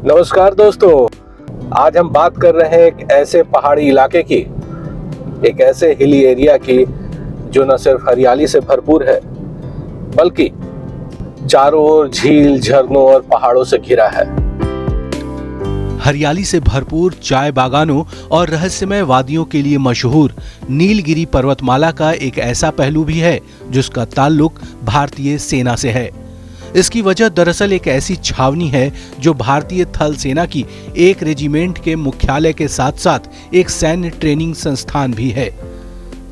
नमस्कार दोस्तों, आज हम बात कर रहे हैं एक ऐसे पहाड़ी इलाके की, एक ऐसे हिली एरिया की जो न सिर्फ हरियाली से भरपूर है बल्कि चारों ओर झील, झरनों और पहाड़ों से घिरा है। हरियाली से भरपूर चाय बागानों और रहस्यमय वादियों के लिए मशहूर नीलगिरी पर्वतमाला का एक ऐसा पहलू भी है जिसका ताल्लुक भारतीय सेना से है। इसकी वजह दरअसल एक ऐसी छावनी है जो भारतीय थल सेना की एक रेजिमेंट के मुख्यालय के साथ साथ एक सैन्य ट्रेनिंग संस्थान भी है।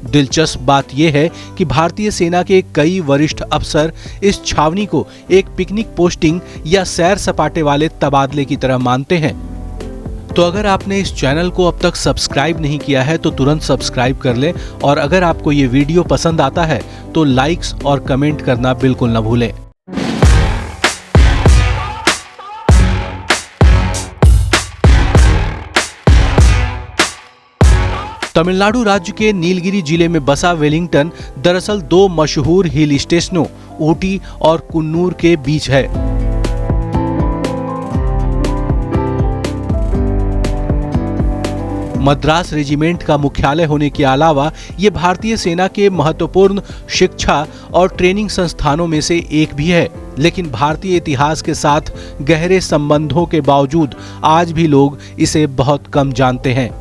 दिलचस्प बात यह है कि भारतीय सेना के कई वरिष्ठ अफसर इस छावनी को एक पिकनिक पोस्टिंग या सैर सपाटे वाले तबादले की तरह मानते हैं। तो अगर आपने इस चैनल को अब तक सब्सक्राइब नहीं किया है तो तुरंत सब्सक्राइब कर लें, और अगर आपको ये वीडियो पसंद आता है तो लाइक्स और कमेंट करना बिल्कुल न भूलें। तमिलनाडु राज्य के नीलगिरी जिले में बसा वेलिंगटन दरअसल दो मशहूर हिल स्टेशनों ऊटी और कुन्नूर के बीच है। मद्रास रेजिमेंट का मुख्यालय होने के अलावा ये भारतीय सेना के महत्वपूर्ण शिक्षा और ट्रेनिंग संस्थानों में से एक भी है, लेकिन भारतीय इतिहास के साथ गहरे संबंधों के बावजूद आज भी लोग इसे बहुत कम जानते हैं।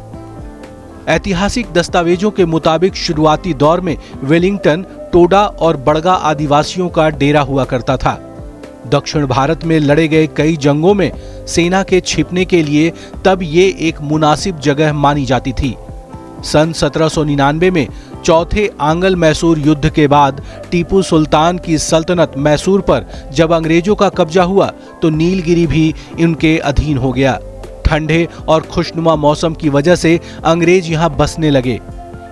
ऐतिहासिक दस्तावेजों के मुताबिक शुरुआती दौर में वेलिंगटन टोडा और बड़गा आदिवासियों का डेरा हुआ करता था। दक्षिण भारत में लड़े गए कई जंगों में सेना के छिपने के लिए तब ये एक मुनासिब जगह मानी जाती थी। सन 1799 में चौथे आंग्ल मैसूर युद्ध के बाद टीपू सुल्तान की सल्तनत मैसूर पर जब अंग्रेजों का कब्जा हुआ तो नीलगिरी भी इनके अधीन हो गया। ठंडे और खुशनुमा मौसम की वजह से अंग्रेज यहाँ बसने लगे।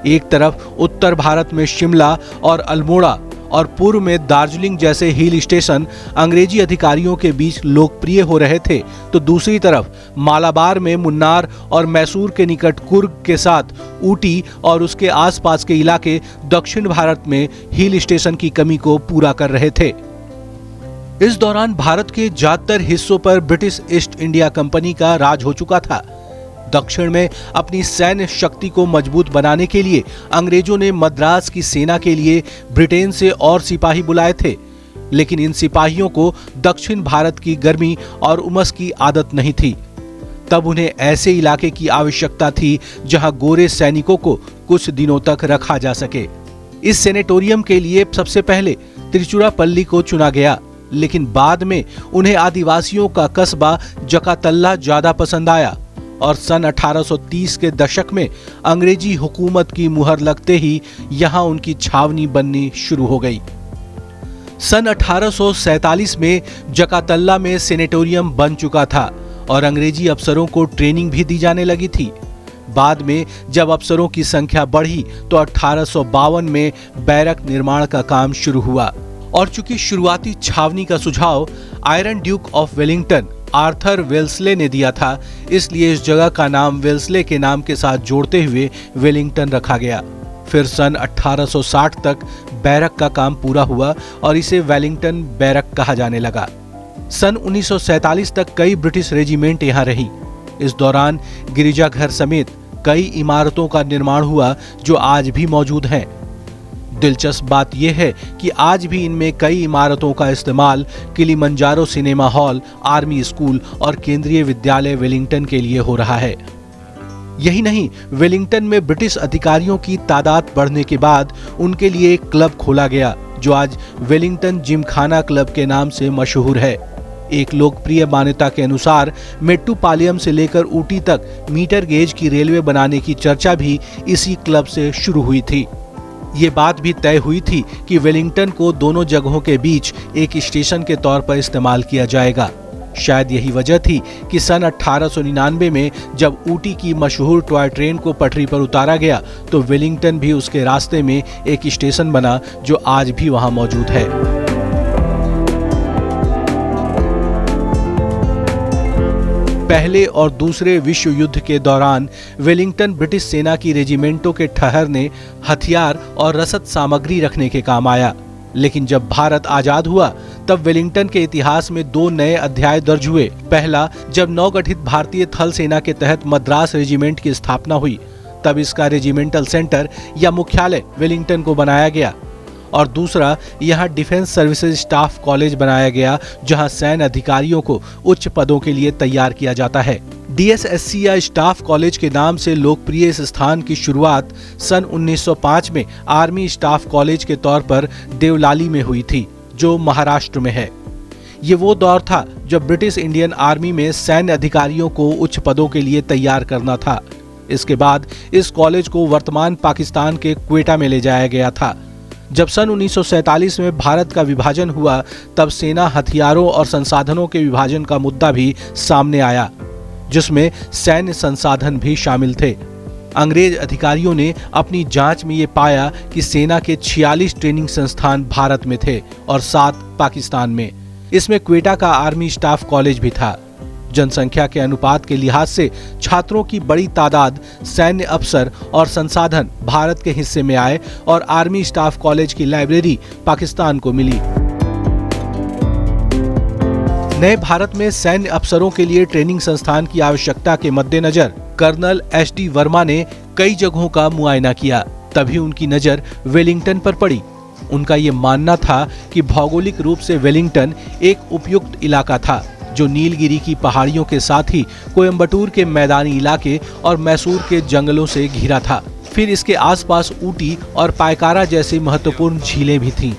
एक तरफ उत्तर भारत में शिमला और अल्मोड़ा और पूर्व में दार्जिलिंग जैसे हिल स्टेशन अंग्रेजी अधिकारियों के बीच लोकप्रिय हो रहे थे, तो दूसरी तरफ मालाबार में मुन्नार और मैसूर के निकट कुर्ग के साथ ऊटी और उसके आसपास के इलाके दक्षिण भारत में हिल स्टेशन की कमी को पूरा कर रहे थे। इस दौरान भारत के ज्यादातर हिस्सों पर ब्रिटिश ईस्ट इंडिया कंपनी का राज हो चुका था। दक्षिण में अपनी सैन्य शक्ति को मजबूत बनाने के लिए अंग्रेजों ने मद्रास की सेना के लिए ब्रिटेन से और सिपाही बुलाए थे, लेकिन इन सिपाहियों को दक्षिण भारत की गर्मी और उमस की आदत नहीं थी। तब उन्हें ऐसे इलाके की आवश्यकता थी जहां गोरे सैनिकों को कुछ दिनों तक रखा जा सके। इस सेनेटोरियम के लिए सबसे पहले त्रिचुरापल्ली को चुना गया, लेकिन बाद में उन्हें आदिवासियों का कस्बा जकातल्ला ज्यादा पसंद आया और सन 1830 के दशक में अंग्रेजी हुकूमत की मुहर लगते ही यहां उनकी छावनी बननी शुरू हो गई। सन 1847 में जकातल्ला में सेनेटोरियम बन चुका था और अंग्रेजी अफसरों को ट्रेनिंग भी दी जाने लगी थी। बाद में जब अफसरों की संख्या बढ़ी तो 1852 में बैरक निर्माण का काम शुरू हुआ, और चूंकि शुरुआती छावनी का सुझाव iron Duke of Wellington Arthur Wellesley ने दिया था, इसलिए इस जगह का नाम वेल्सले के नाम के साथ जोड़ते हुए वेलिंगटन रखा गया। फिर सन 1860 तक बैरक का काम पूरा हुआ और इसे वेलिंगटन बैरक कहा जाने लगा। सन 1947 तक कई ब्रिटिश रेजिमेंट यहाँ रही। इस दौरान गिरिजाघर समेत कई इमारतों का निर्माण हुआ जो आज भी मौजूद हैं। दिलचस्प बात यह है कि आज भी इनमें कई इमारतों का इस्तेमाल Kilimanjaro cinema hall, army school और केंद्रीय विद्यालय वेलिंगटन के लिए हो रहा है। यही नहीं, वेलिंगटन में ब्रिटिश अधिकारियों की तादाद बढ़ने के बाद उनके लिए एक क्लब खोला गया जो आज वेलिंगटन जिमखाना क्लब के नाम से मशहूर है। एक लोकप्रिय मान्यता के अनुसार मेट्टुपालयम से लेकर ऊटी तक मीटर गेज की रेलवे बनाने की चर्चा भी इसी क्लब से शुरू हुई थी। ये बात भी तय हुई थी कि वेलिंगटन को दोनों जगहों के बीच एक स्टेशन के तौर पर इस्तेमाल किया जाएगा। शायद यही वजह थी कि सन 1899 में जब ऊटी की मशहूर टॉय ट्रेन को पटरी पर उतारा गया तो वेलिंगटन भी उसके रास्ते में एक स्टेशन बना जो आज भी वहां मौजूद है। पहले और दूसरे विश्व युद्ध के दौरान वेलिंगटन ब्रिटिश सेना की रेजिमेंटों के ठहरने, हथियार और रसद सामग्री रखने के काम आया। लेकिन जब भारत आजाद हुआ तब वेलिंगटन के इतिहास में 2 नए अध्याय दर्ज हुए। पहला, जब नवगठित भारतीय थल सेना के तहत मद्रास रेजिमेंट की स्थापना हुई, तब इसका रेजिमेंटल सेंटर या मुख्यालय वेलिंगटन को बनाया गया। और दूसरा, यहाँ डिफेंस सर्विसेज स्टाफ कॉलेज बनाया गया, जहाँ सैन्य अधिकारियों को उच्च पदों के लिए तैयार किया जाता है। DSSC या स्टाफ कॉलेज के नाम से लोकप्रिय इस स्थान की शुरुआत सन 1905 में आर्मी स्टाफ कॉलेज के तौर पर देवलाली में हुई थी, जो महाराष्ट्र में है। ये वो दौर था जब ब्रिटिश इंडियन आर्मी में सैन्य अधिकारियों को उच्च पदों के लिए तैयार करना था। इसके बाद इस कॉलेज को वर्तमान पाकिस्तान के क्वेटा में ले जाया गया था। जब सन 1947 में भारत का विभाजन हुआ, तब सेना हथियारों और संसाधनों के विभाजन का मुद्दा भी सामने आया, जिसमें सैन्य संसाधन भी शामिल थे। अंग्रेज अधिकारियों ने अपनी जांच में ये पाया कि सेना के 46 ट्रेनिंग संस्थान भारत में थे और 7 पाकिस्तान में। इसमें क्वेटा का आर्मी स्टाफ कॉलेज भी था। जनसंख्या के अनुपात के लिहाज से छात्रों की बड़ी तादाद, सैन्य अफसर और संसाधन भारत के हिस्से में आए और आर्मी स्टाफ कॉलेज की लाइब्रेरी पाकिस्तान को मिली। नए भारत में सैन्य अफसरों के लिए ट्रेनिंग संस्थान की आवश्यकता के मद्देनजर कर्नल SD वर्मा ने कई जगहों का मुआयना किया। तभी उनकी नजर वेलिंगटन पर पड़ी। उनका ये मानना था कि भौगोलिक रूप से वेलिंगटन एक उपयुक्त इलाका था, जो नीलगिरी की पहाड़ियों के साथ ही कोयम्बटूर के मैदानी इलाके और मैसूर के जंगलों से घिरा था। फिर इसके आसपास ऊटी और पायकारा जैसी महत्वपूर्ण झीलें भी थीं।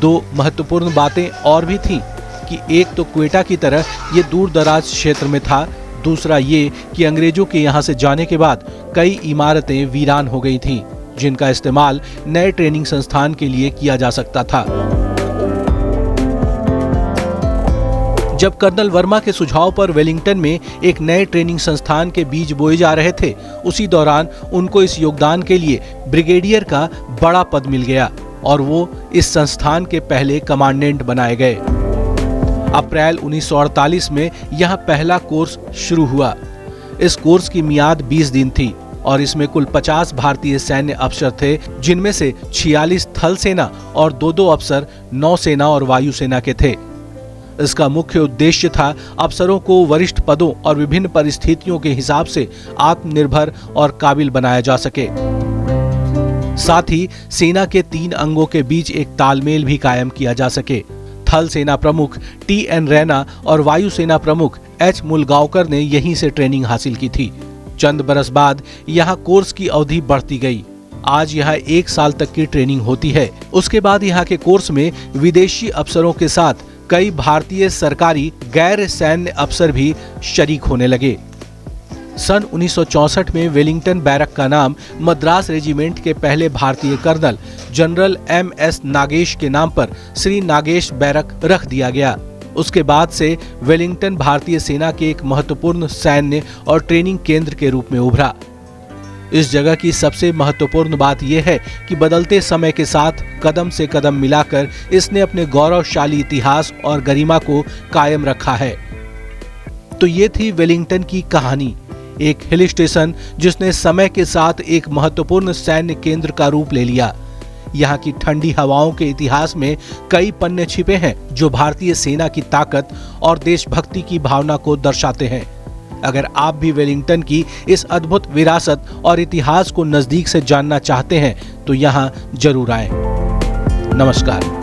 2 महत्वपूर्ण बातें और भी थीं कि एक तो क्वेटा की तरह ये दूर दराज क्षेत्र में था, दूसरा ये कि अंग्रेजों के यहाँ से जाने के बाद कई इमारतें वीरान हो गई थीं, जिनका इस्तेमाल नए ट्रेनिंग संस्थान के लिए किया जा सकता था। जब कर्नल वर्मा के सुझाव पर वेलिंगटन में एक नए ट्रेनिंग संस्थान के बीज बोए जा रहे थे, उसी दौरान उनको इस योगदान के लिए ब्रिगेडियर का बड़ा पद मिल गया और वो इस संस्थान के पहले कमांडेंट बनाए गए। अप्रैल 1948 में यहाँ पहला कोर्स शुरू हुआ। इस कोर्स की मियाद 20 दिन थी और इसमें कुल 50 भारतीय सैन्य अफसर थे, जिनमें से 46 थल सेना और 2 अफसर नौसेना और वायुसेना के थे। इसका मुख्य उद्देश्य था अफसरों को वरिष्ठ पदों और विभिन्न परिस्थितियों के हिसाब से आत्मनिर्भर और काबिल बनाया जा सके। साथ ही सेना के 3 अंगों के बीच एक तालमेल भी कायम किया जा सके। थल सेना प्रमुख TN रैना और वायुसेना प्रमुख H मुलगांवकर ने यहीं से ट्रेनिंग हासिल की थी। चंद बरस बाद यहाँ कोर्स की अवधि बढ़ती गई। आज यहाँ 1 साल तक की ट्रेनिंग होती है। उसके बाद यहाँ के कोर्स में विदेशी अफसरों के साथ कई भारतीय सरकारी गैर सैन्य अफसर भी शरीक होने लगे। सन 1964 में वेलिंगटन बैरक का नाम मद्रास रेजिमेंट के पहले भारतीय कर्नल जनरल MS नागेश के नाम पर श्री नागेश बैरक रख दिया गया। उसके बाद से वेलिंगटन भारतीय सेना के एक महत्वपूर्ण सैन्य और ट्रेनिंग केंद्र के रूप में उभरा। इस जगह की सबसे महत्वपूर्ण बात यह है कि बदलते समय के साथ कदम से कदम मिलाकर इसने अपने गौरवशाली इतिहास और गरिमा को कायम रखा है। तो ये थी वेलिंगटन की कहानी, एक हिल स्टेशन जिसने समय के साथ एक महत्वपूर्ण सैन्य केंद्र का रूप ले लिया। यहाँ की ठंडी हवाओं के इतिहास में कई पन्ने छिपे हैं जो भारतीय सेना की ताकत और देशभक्ति की भावना को दर्शाते हैं। अगर आप भी वेलिंगटन की इस अद्भुत विरासत और इतिहास को नजदीक से जानना चाहते हैं तो यहाँ जरूर आएं। नमस्कार।